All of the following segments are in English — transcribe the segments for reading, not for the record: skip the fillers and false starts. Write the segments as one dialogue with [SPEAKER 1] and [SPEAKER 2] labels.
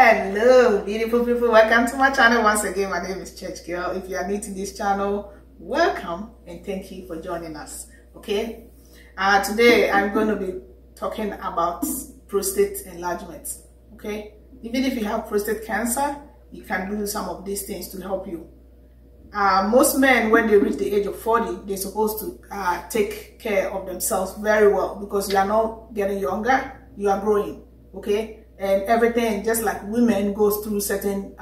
[SPEAKER 1] Hello beautiful people, welcome to my channel once again. My name is Church Girl. If you are new to this channel, welcome and thank you for joining us. Okay, today I'm going to be talking about prostate enlargement. Okay, even if you have prostate cancer, you can do some of these things to help you. Most men, when they reach the age of 40, they're supposed to take care of themselves very well, because you are not getting younger, you are growing. Okay, and everything, just like women goes through certain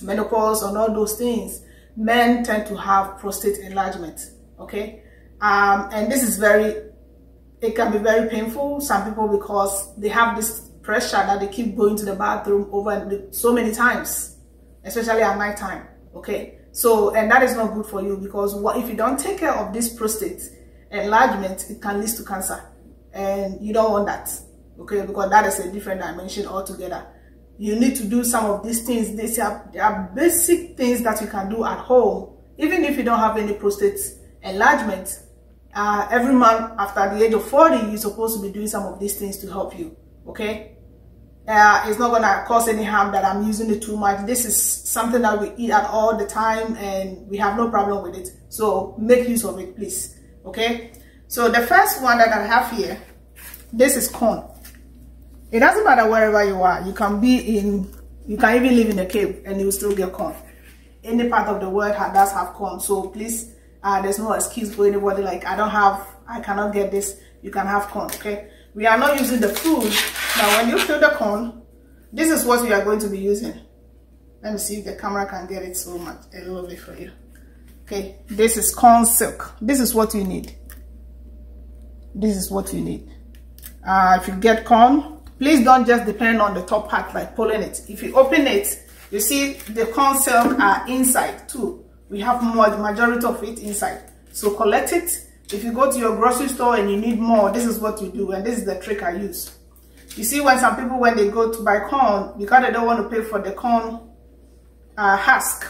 [SPEAKER 1] menopause and all those things, men tend to have prostate enlargement. Okay, and this is it can be very painful. Some people, because they have this pressure that they keep going to the bathroom over so many times, especially at night time. Okay, so, and that is not good for you, because if you don't take care of this prostate enlargement, it can lead to cancer, and you don't want that. Okay, because that is a different dimension altogether. You need to do some of these things. There are basic things that you can do at home, even if you don't have any prostate enlargement. Every month after the age of 40, you're supposed to be doing some of these things to help you. Okay, it's not gonna cause any harm that I'm using it too much. This is something that we eat at all the time, and we have no problem with it. So make use of it, please. Okay, so the first one that I have here, this is corn. It doesn't matter wherever you are. You can even live in a cave and you will still get corn. Any part of the world does have corn. So please, there's no excuse for anybody like, I cannot get this. You can have corn, okay? We are not using the food. Now, when you fill the corn, this is what we are going to be using. Let me see if the camera can get it a little bit for you. Okay, this is corn silk. This is what you need. This is what you need. If you get corn, please don't just depend on the top part, like pulling it. If you open it, you see the corn silk are inside too. We have the majority of it inside. So collect it. If you go to your grocery store and you need more, this is what you do, and this is the trick I use. You see, when some people, when they go to buy corn, because they don't want to pay for the corn husk,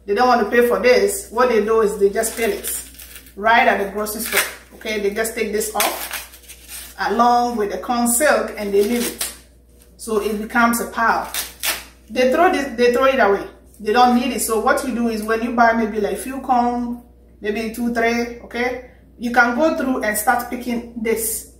[SPEAKER 1] they don't want to pay for this, what they do is they just peel it right at the grocery store. Okay, they just take this off along with the corn silk and they leave it, so it becomes a pile. They throw it away. They don't need it. So what you do is, when you buy maybe like few corn, maybe 2, 3, okay, you can go through and start picking this.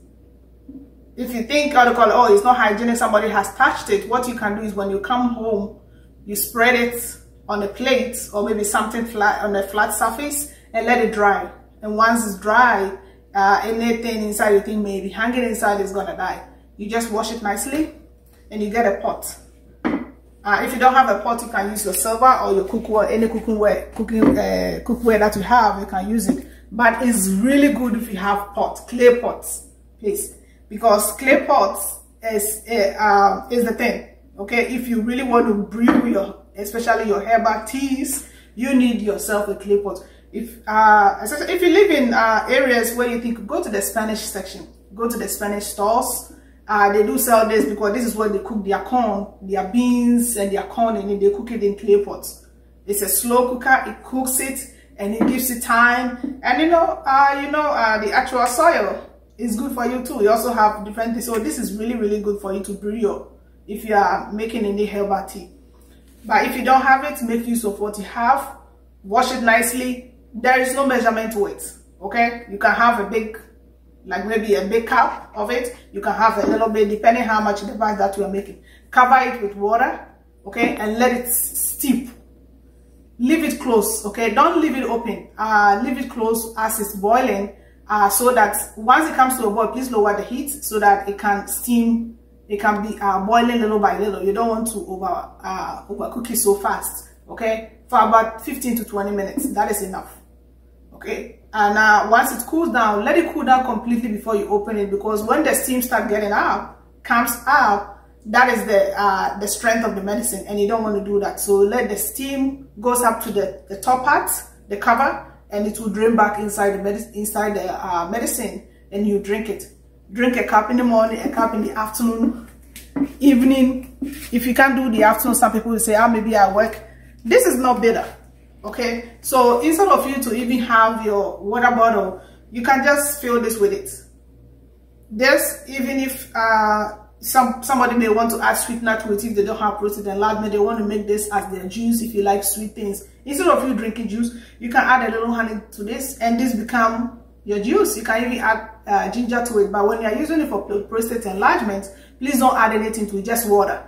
[SPEAKER 1] If you think, oh, it's not hygienic, somebody has touched it, what you can do is, when you come home, you spread it on a plate or maybe something flat, on a flat surface, and let it dry. And once it's dry, anything inside you think maybe hanging inside is gonna die. You just wash it nicely and you get a pot. If you don't have a pot, you can use your silver or your cookware, any cookware that you have, you can use it. But it's really good if you have pots, clay pots, please, because clay pots is the thing. Okay, if you really want to brew especially your herbal teas, you need yourself a clay pot. If you live in areas where you think, go to the Spanish section, go to the Spanish stores. They do sell this, because this is where they cook their corn, their beans, and their corn in it. They cook it in clay pots. It's a slow cooker. It cooks it and it gives it time. And the actual soil is good for you too. You also have different things. So this is really, really good for you to brew if you are making any herbal tea. But if you don't have it, make use of what you have. Wash it nicely. There is no measurement to it. Okay, you can have a big, like maybe a big cup of it. You can have a little bit, depending how much the batch that you are making. Cover it with water, okay, and let it steep. Leave it close, okay. Don't leave it open. Leave it close as it's boiling, so that once it comes to a boil, please lower the heat so that it can steam. It can be boiling little by little. You don't want to overcook it so fast, okay. For about 15 to 20 minutes, that is enough. Okay, and once it cools down, let it cool down completely before you open it, because when the steam starts getting comes out, that is the strength of the medicine, and you don't want to do that. So let the steam goes up to the top part, the cover, and it will drain back inside the medicine, and you drink it. Drink a cup in the morning, a cup in the afternoon, evening. If you can't do the afternoon, some people will say, maybe I work. This is not bitter. Okay, so instead of you to even have your water bottle, you can just fill this with it. This, even if somebody may want to add sweetener to it if they don't have prostate enlargement. They want to make this as their juice. If you like sweet things, instead of you drinking juice, you can add a little honey to this, and this become your juice. You can even add ginger to it. But when you are using it for prostate enlargement, please don't add anything to it, just water.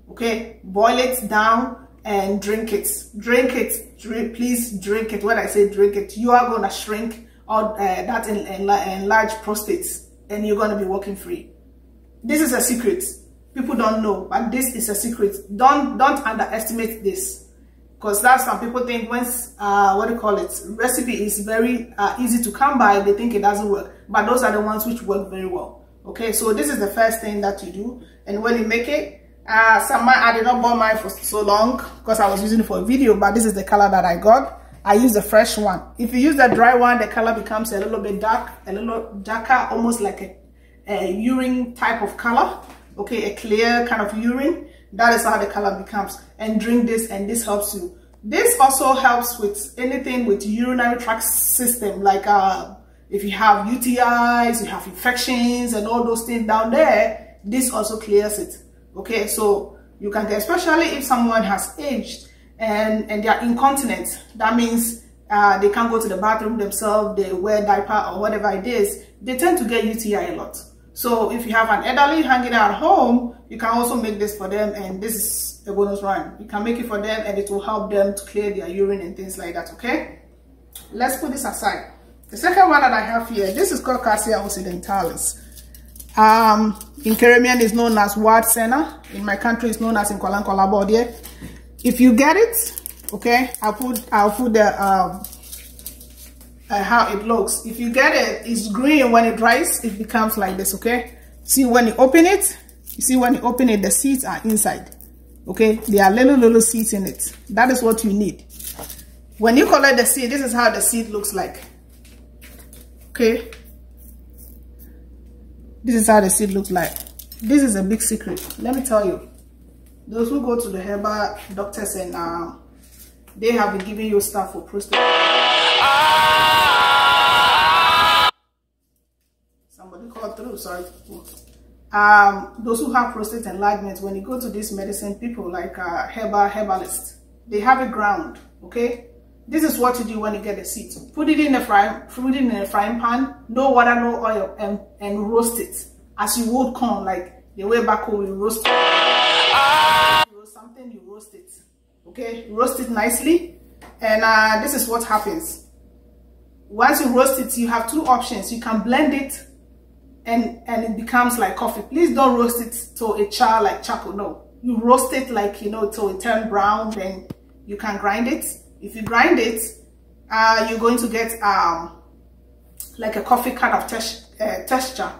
[SPEAKER 1] Okay, boil it down and drink it. Please drink it. When I say drink it, you are going to shrink all that enlarged prostates, and you're going to be walking free. This is a secret. People don't know, but this is a secret. Don't underestimate this, because that's some people think once recipe is very easy to come by, they think it doesn't work. But those are the ones which work very well. Okay, so this is the first thing that you do, and when you make it, I did not boil mine for so long because I was using it for a video, but this is the color that I got. I use the fresh one. If you use the dry one, the color becomes a little bit dark, a little darker, almost like a urine type of color. Okay, a clear kind of urine. That is how the color becomes. And drink this, and this helps you. This also helps with anything with urinary tract system, like if you have UTIs, you have infections and all those things down there, this also clears it. Okay, so you can get, especially if someone has aged and they are incontinent. That means they can't go to the bathroom themselves, they wear diaper or whatever it is, they tend to get UTI a lot. So if you have an elderly hanging out at home, you can also make this for them, and this is a bonus run. You can make it for them, and it will help them to clear their urine and things like that. Okay, let's put this aside. The second one that I have here, this is called Cassia occidentalis. In Caribbean is known as wild senna. In my country it's known as in Kwalankwala. If you get it, okay, I'll put the how it looks. If you get it, it's green. When it dries, it becomes like this. Okay, see when you open it, the seeds are inside. Okay, there are little seeds in it. That is what you need. When you collect the seed, this is how the seed looks like. Okay, this is how the seed looks like. This is a big secret. Let me tell you, those who go to the herbal doctors and they have been giving you stuff for prostate. Somebody called through, sorry. Those who have prostate enlargement, when you go to these medicine people like herbalists, they have it ground. Okay, this is what you do when you get the seeds. Put it in a frying pan, no water, no oil, and roast it as you would corn, like the way back home you roast it. You roast something, you roast it. Okay, roast it nicely, and this is what happens. Once you roast it, you have two options. You can blend it, and it becomes like coffee. Please don't roast it to a char like charcoal. No, you roast it like, you know, till it turn brown. Then you can grind it. If you grind it, you're going to get like a coffee kind of texture.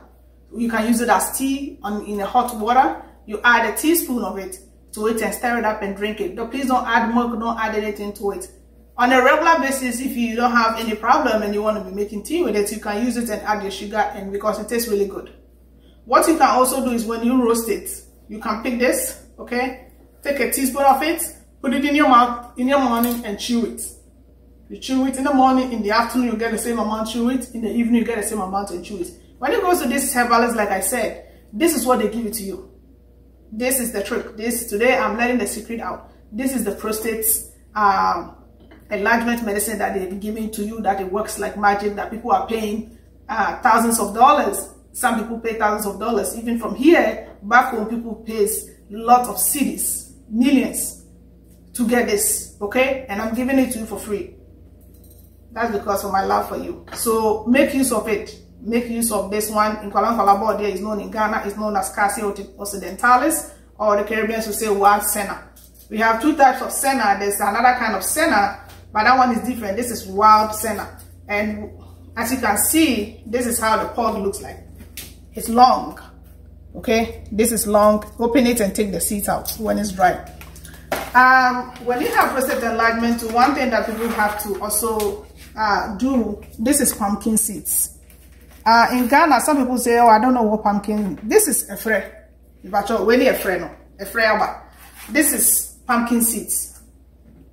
[SPEAKER 1] You can use it as tea in a hot water. You add a teaspoon of it to it and stir it up and drink it. But please don't add milk, don't add anything to it. On a regular basis, if you don't have any problem and you want to be making tea with it, you can use it and add your sugar, and because it tastes really good. What you can also do is when you roast it, you can pick this, okay? Take a teaspoon of it, put it in your mouth in your morning and chew it. You chew it in the morning, in the afternoon you get the same amount, chew it. In the evening you get the same amount and chew it. When it goes to this herbalist, like I said, this is what they give it to you. This is the trick. Today I'm letting the secret out. This is the prostate enlargement medicine that they've been giving to you, that it works like magic, that people are paying thousands of dollars. Some people pay thousands of dollars. Even from here, back home, people pay lots of cities, millions to get this, okay? And I'm giving it to you for free. That's because of my love for you. So make use of it. Make use of this one. In Kwalankwala, there is known in Ghana, it's known as Cassia occidentalis, or the Caribbeans will say wild senna. We have two types of senna. There's another kind of senna, but that one is different. This is wild senna. And as you can see, this is how the pod looks like. It's long. Okay, this is long. Open it and take the seeds out when it's dry. When you have prostate enlargement, one thing that people have to also do, this is pumpkin seeds. In Ghana, some people say, oh, I don't know what pumpkin. This is a fre. This is pumpkin seeds.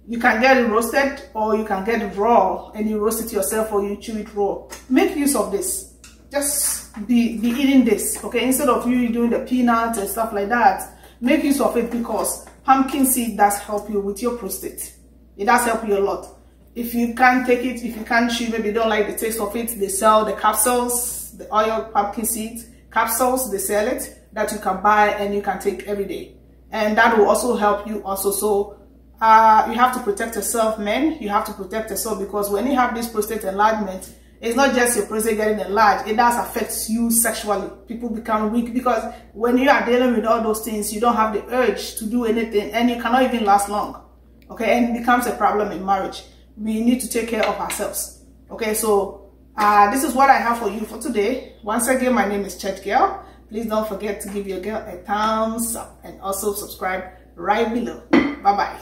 [SPEAKER 1] You can get it roasted, or you can get it raw and you roast it yourself, or you chew it raw. Make use of this. just be eating this, okay? Instead of you doing the peanuts and stuff like that, make use of it, because pumpkin seed does help you with your prostate. It does help you a lot. If you can't take it, if you can't chew, maybe you don't like the taste of it, they sell the capsules, the oil pumpkin seeds capsules, they sell it, that you can buy and you can take every day. And that will also help you also. So you have to protect yourself, men. You have to protect yourself, because when you have this prostate enlargement, it's not just your prostate getting enlarged, it does affect you sexually. People become weak, because when you are dealing with all those things, you don't have the urge to do anything, and you cannot even last long, okay? And it becomes a problem in marriage. We need to take care of ourselves, okay? So this is what I have for you for today. Once again, my name is Church Girl. Please don't forget to give your girl a thumbs up and also subscribe right below. Bye bye.